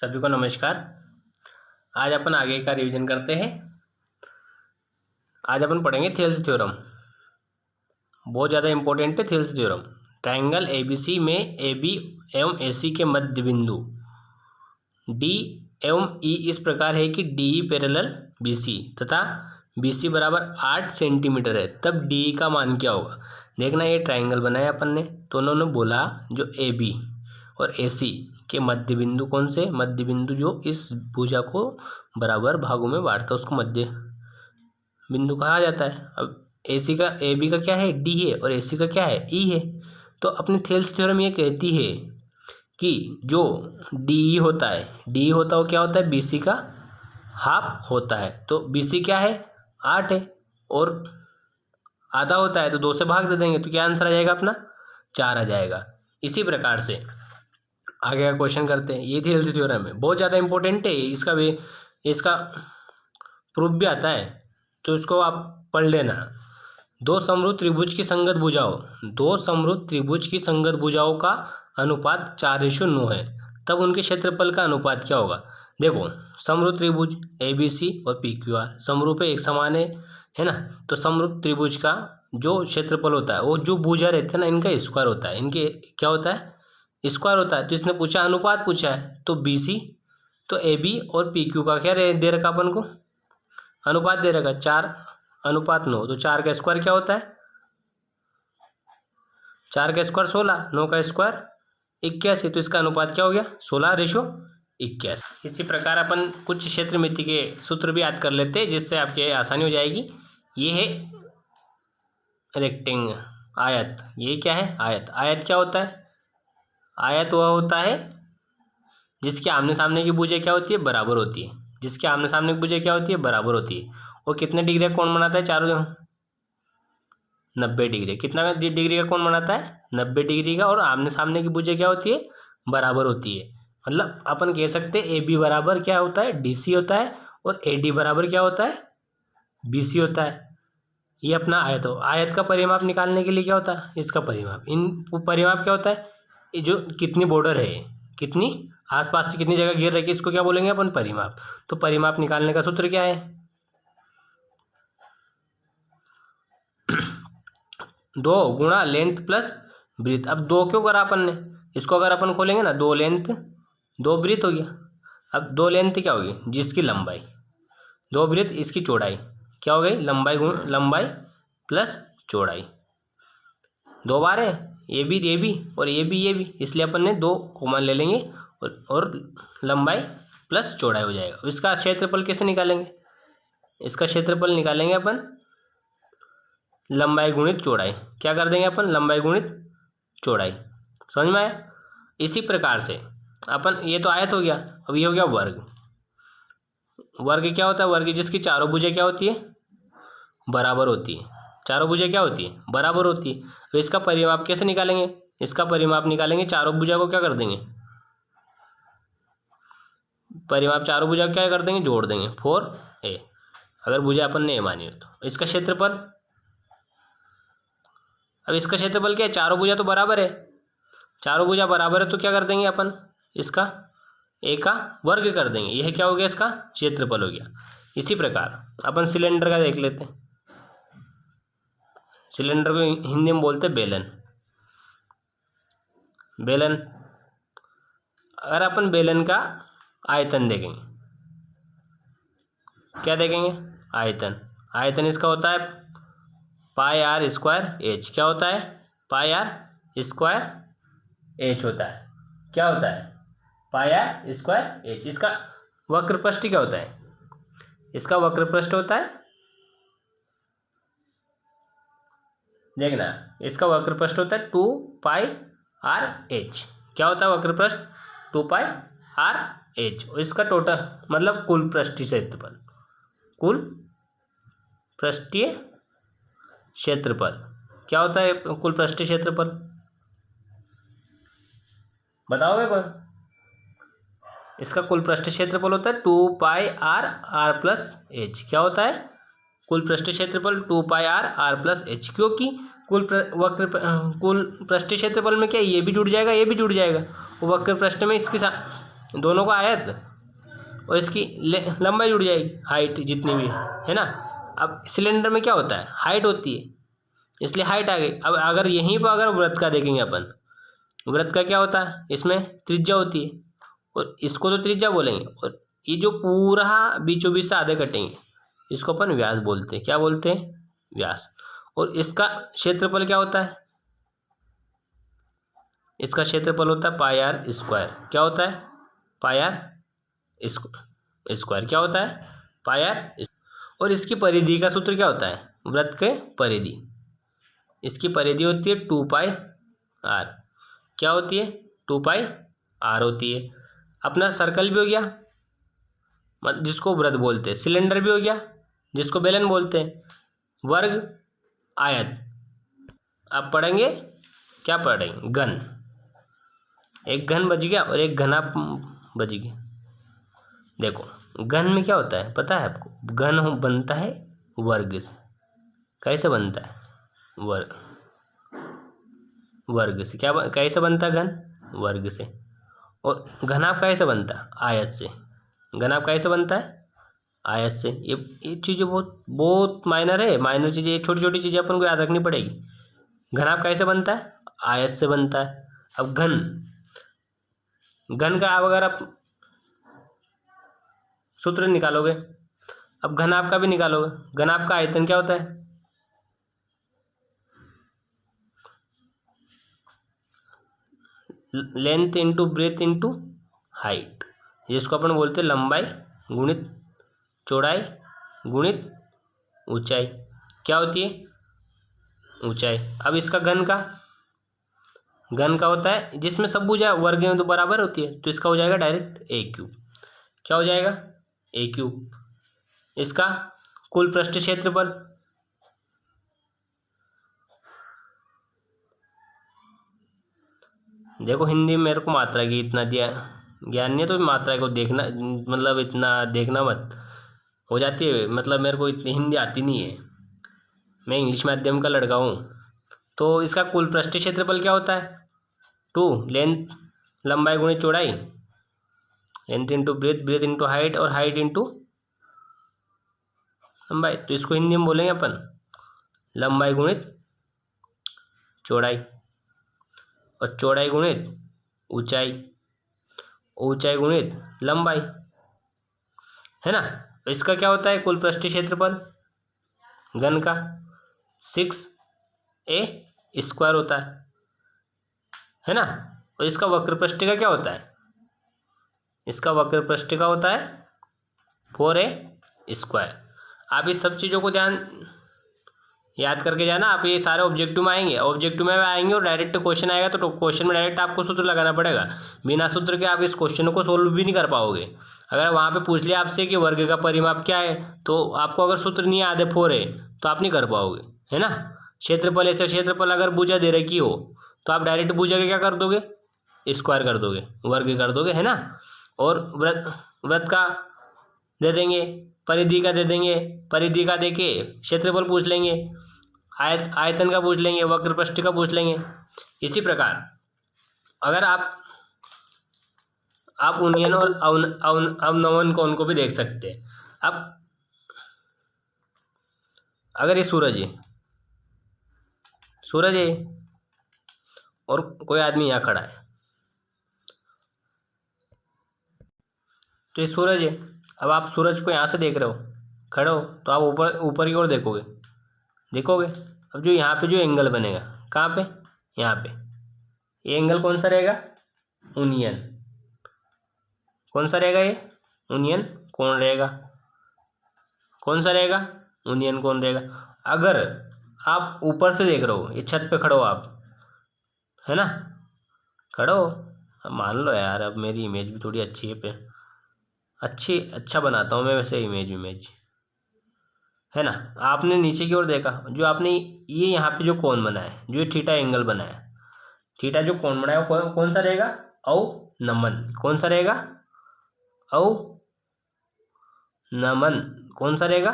सभी को नमस्कार। आज अपन आगे का रिवीजन करते हैं। आज अपन पढ़ेंगे थेल्स थ्योरम। बहुत ज़्यादा इंपॉर्टेंट है थेल्स थ्योरम। ट्रायंगल एबीसी में एबी एवं एसी के मध्य बिंदु डी एवं ई इस प्रकार है कि डी पैरेलल बीसी तथा बीसी बराबर 8 सेंटीमीटर है, तब डी का मान क्या होगा। देखना, ये ट्रायंगल बनाया अपन ने, तो उन्होंने बोला जो ए बी और ए सी के मध्य बिंदु कौन से, मध्य बिंदु जो इस भुजा को बराबर भागों में बांटता है उसको मध्य बिंदु कहा जाता है। अब ए सी का ए बी का क्या है, डी है, और ए सी का क्या है, ई है। तो अपनी थेल्स थ्योरम ये कहती है कि जो डी होता है, डी होता है वो क्या होता है, बी सी का हाफ होता है। तो बी सी क्या है, 8 है, और आधा होता है तो 2 से भाग दे देंगे, तो क्या आंसर आ जाएगा अपना, 4 आ जाएगा। इसी प्रकार से आगे का क्वेश्चन करते हैं। ये थेल्स थ्योरम है, बहुत ज़्यादा इंपॉर्टेंट है, इसका प्रूफ भी आता है, तो इसको आप पढ़ लेना। दो समरूप त्रिभुज की संगत भुजाओं का अनुपात 4:9 है, तब उनके क्षेत्रफल का अनुपात क्या होगा। देखो, समरूप त्रिभुज ए बी सी और पी क्यू आर समरूप है, एक समान है ना। तो समरूप त्रिभुज का जो क्षेत्रफल होता है वो जो भुजा रहते हैं ना, इनका स्क्वायर होता है, इनके क्या होता है, स्क्वायर होता है। तो इसने पूछा अनुपात पूछा है, तो बी सी तो ए बी और पी क्यू का क्या दे रखा अपन को, अनुपात दे रखा 4:9। तो 4 का स्क्वायर क्या होता है, 4 का स्क्वायर 16, 9 का स्क्वायर 81, तो इसका अनुपात क्या हो गया, 16:81। इसी प्रकार अपन कुछ क्षेत्रमिति के सूत्र भी याद कर लेते हैं, जिससे आपके आसानी हो जाएगी। ये है रेक्टेंगल, आयत। ये क्या है, आयत। आयत क्या होता है, आयत वह होता है जिसके आमने सामने की भुजा क्या होती है, बराबर होती है। जिसके आमने सामने की भुजा क्या होती है, बराबर होती है। और कितने डिग्री का कोण बनाता है, चारों 90 डिग्री। कितना डिग्री का कोण बनाता है, 90 डिग्री का। और आमने सामने की भुजा क्या होती है, बराबर होती है। मतलब अपन कह सकते हैं ए बी बराबर क्या होता है, डी सी होता है, और ए डी बराबर क्या होता है, बी सी होता है। ये अपना आयत हो। आयत का परिमाप निकालने के लिए क्या होता है, इसका परिमाप। परिमाप क्या होता है, ये जो कितनी बॉर्डर है, कितनी आसपास से कितनी जगह घेर रखी, इसको क्या बोलेंगे अपन, परिमाप। तो परिमाप निकालने का सूत्र क्या है, 2 गुणा लेंथ प्लस ब्रीथ। अब 2 क्यों करा अपन ने, इसको अगर अपन खोलेंगे ना, 2 लेंथ 2 ब्रीथ हो गया। अब 2 लेंथ क्या होगी, जिसकी लंबाई, 2 ब्रीथ इसकी चौड़ाई क्या हो गई, लंबाई प्लस चौड़ाई। 2 बार है, ये भी और ये भी, इसलिए अपन ने 2 कॉमन ले लेंगे और लंबाई प्लस चौड़ाई हो जाएगा। इसका क्षेत्रफल कैसे निकालेंगे, इसका क्षेत्रफल निकालेंगे अपन लंबाई गुणित चौड़ाई। क्या कर देंगे अपन, लंबाई गुणित चौड़ाई। समझ में आया। इसी प्रकार से अपन, ये तो आयत हो गया, अब ये हो गया वर्ग। वर्ग क्या होता है, वर्ग जिसकी चारों भुजा क्या होती है, बराबर होती है। चारों भुजा क्या होती है, बराबर होती है। तो इसका परिमाप कैसे निकालेंगे, इसका परिमाप निकालेंगे, चारों भुजा को क्या कर देंगे, परिमाप चारों भुजा क्या कर देंगे, जोड़ देंगे, 4a। अगर भुजा अपन ने ए मानी हो तो इसका क्षेत्रफल, अब इसका क्षेत्रफल क्या है, चारों भुजा तो बराबर है, चारों भुजा बराबर है, तो क्या कर देंगे अपन, इसका ए का वर्ग कर देंगे। यह क्या हो गया, इसका क्षेत्रफल हो गया। इसी प्रकार अपन सिलेंडर का देख लेते हैं। सिलेंडर को हिंदी में बोलते हैं बेलन। बेलन, अगर अपन बेलन का आयतन देखेंगे, क्या देखेंगे, आयतन। आयतन इसका होता है पाई आर स्क्वायर एच। क्या होता है, पाई आर स्क्वायर एच होता है। क्या होता है, पाई आर स्क्वायर एच। इसका वक्र पृष्ठ क्या होता है, इसका वक्र पृष्ठ होता है, देखना, इसका वक्र पृष्ठ होता है 2 पाई आर एच। क्या होता है वक्र पृष्ठ, 2 पाई आर एच। और इसका टोटल मतलब कुल पृष्ठीय क्षेत्रफल, कुल पृष्ठीय क्षेत्रफल क्या होता है, कुल पृष्ठीय क्षेत्रफल बताओगे कौन, इसका कुल पृष्ठीय क्षेत्रफल होता है 2 पाई आर आर प्लस एच। क्या होता है, कुल पृष्ठीय क्षेत्रफल 2 पाई आर आर प्लस एच। क्योंकि कुल पृष्ठीय क्षेत्रफल में क्या, ये भी जुड़ जाएगा, ये भी जुड़ जाएगा। वक्र पृष्ठ में इसके साथ दोनों का आयत और इसकी लंबाई जुड़ जाएगी, हाइट जितनी भी है ना। अब सिलेंडर में क्या होता है, हाइट होती है, इसलिए हाइट आ गई। अब अगर यहीं पर अगर वृत्त का देखेंगे अपन, वृत्त का क्या होता है, इसमें त्रिज्या होती है और इसको तो त्रिज्या बोलेंगे, और ये जो पूरा बीचों बीच से आधे कटेंगे इसको अपन व्यास बोलते हैं। क्या बोलते हैं, व्यास। और इसका क्षेत्रफल क्या होता है, इसका क्षेत्रफल होता है पाई आर स्क्वायर। क्या होता है, पाई आर स्क्वायर। क्या होता है, पाई आर। और इसकी परिधि का सूत्र क्या होता है, वृत्त के परिधि, इसकी परिधि होती है 2 पाई आर। क्या होती है, 2 पाई आर होती है। अपना सर्कल भी हो गया जिसको वृत्त बोलते हैं, सिलेंडर भी हो गया जिसको बेलन बोलते हैं, वर्ग, आयत। आप पढ़ेंगे, क्या पढ़ेंगे, घन। एक घन बच गया और एक घना बच गया। देखो घन में क्या होता है पता है आपको, घन बनता है वर्ग से। कैसे बनता है, वर्ग से। क्या कैसे बनता है घन, वर्ग से। और घनाभ कैसे बनता है, आयत से। घनाभ कैसे बनता है, आयत से। ये चीज़ें बहुत बहुत माइनर है, माइनर चीज़ें, छोटी छोटी चीज़ें अपन को याद रखनी पड़ेगी। घनाभ कैसे बनता है, आयत से बनता है। अब घन, घन का अब अगर आप सूत्र निकालोगे, अब घनाभ का भी निकालोगे। घनाभ का आयतन क्या होता है, length into breadth into height, जिसको अपन बोलते हैं लंबाई गुणित चौड़ाई गुणित ऊंचाई। क्या होती है, ऊंचाई। अब इसका घन का होता है जिसमें सब भुजा वर्ग में तो बराबर होती है, तो इसका हो जाएगा डायरेक्ट ए क्यूब। क्या हो जाएगा, ए क्यूब। इसका कुल पृष्ठ क्षेत्रफल, देखो हिंदी में मेरे को मात्रा की इतना दिया ज्ञान नहीं है, तो मात्रा को देखना, मतलब इतना देखना मत, हो जाती है। मतलब मेरे को इतनी हिंदी आती नहीं है, मैं इंग्लिश माध्यम का लड़का हूँ। तो इसका कुल पृष्ठ क्षेत्रफल क्या होता है, 2 लेंथ, लंबाई गुणित चौड़ाई, length into breadth, breath into height, और हाइट इंटू लंबाई। तो इसको हिंदी में बोलेंगे अपन लंबाई गुणित चौड़ाई, और चौड़ाई गुणित ऊंचाई, ऊंचाई गुणित लंबाई, है ना। तो इसका क्या होता है, कुल पृष्ठ क्षेत्रफल घन का 6a² होता है ना। और इसका वक्र पृष्ठ का क्या होता है, इसका वक्र पृष्ठ का होता है 4a²। आप इस सब चीज़ों को याद करके जाना। आप ये सारे ऑब्जेक्टिव में आएंगे, ऑब्जेक्टिव में आएंगे और डायरेक्ट क्वेश्चन आएगा, तो क्वेश्चन में डायरेक्ट आपको सूत्र लगाना पड़ेगा। बिना सूत्र के आप इस क्वेश्चन को सोल्व भी नहीं कर पाओगे। अगर वहाँ पे पूछ लिया आपसे कि वर्ग का परिमाप क्या है, तो आपको अगर सूत्र नहीं याद है 4 है, तो आप नहीं कर पाओगे, है ना। क्षेत्रफल, ऐसे क्षेत्रफल अगर भुजा दे रखी हो तो आप डायरेक्ट भुजा के क्या कर दोगे, स्क्वायर कर दोगे, वर्ग कर दोगे, है ना। और वृत्त का दे देंगे, परिधि का दे देंगे, परिधि का देके क्षेत्रफल पूछ लेंगे, आयतन का पूछ लेंगे, वक्र पृष्ठ का पूछ लेंगे। इसी प्रकार अगर आप उन्नयन और अवनमन कोण को भी देख सकते हैं। अब अगर ये सूरज है और कोई आदमी यहाँ खड़ा है, तो ये सूरज है। अब आप सूरज को यहाँ से देख रहे हो, खड़े हो, तो आप ऊपर की ओर देखोगे। अब जो यहाँ पे जो एंगल बनेगा, कहाँ पे, यहाँ पे, ये एंगल कौन सा रहेगा, उन्नयन। कौन सा रहेगा, ये उन्नयन कोण रहेगा। कौन सा रहेगा, उन्नयन कोण रहेगा। अगर आप ऊपर से देख रहे हो, ये छत पे खड़े हो आप, है ना, खड़े हो, अब मान लो यार, अब मेरी इमेज भी थोड़ी अच्छी है, अच्छा बनाता हूँ मैं वैसे इमेज, है ना। आपने नीचे की ओर देखा, जो आपने ये यहाँ पे जो कोण बना है, जो ये थीटा एंगल बना है, थीटा जो कोण बनाया वो कौन सा रहेगा, अवनमन। कौन सा रहेगा, अवनमन। कौन सा रहेगा,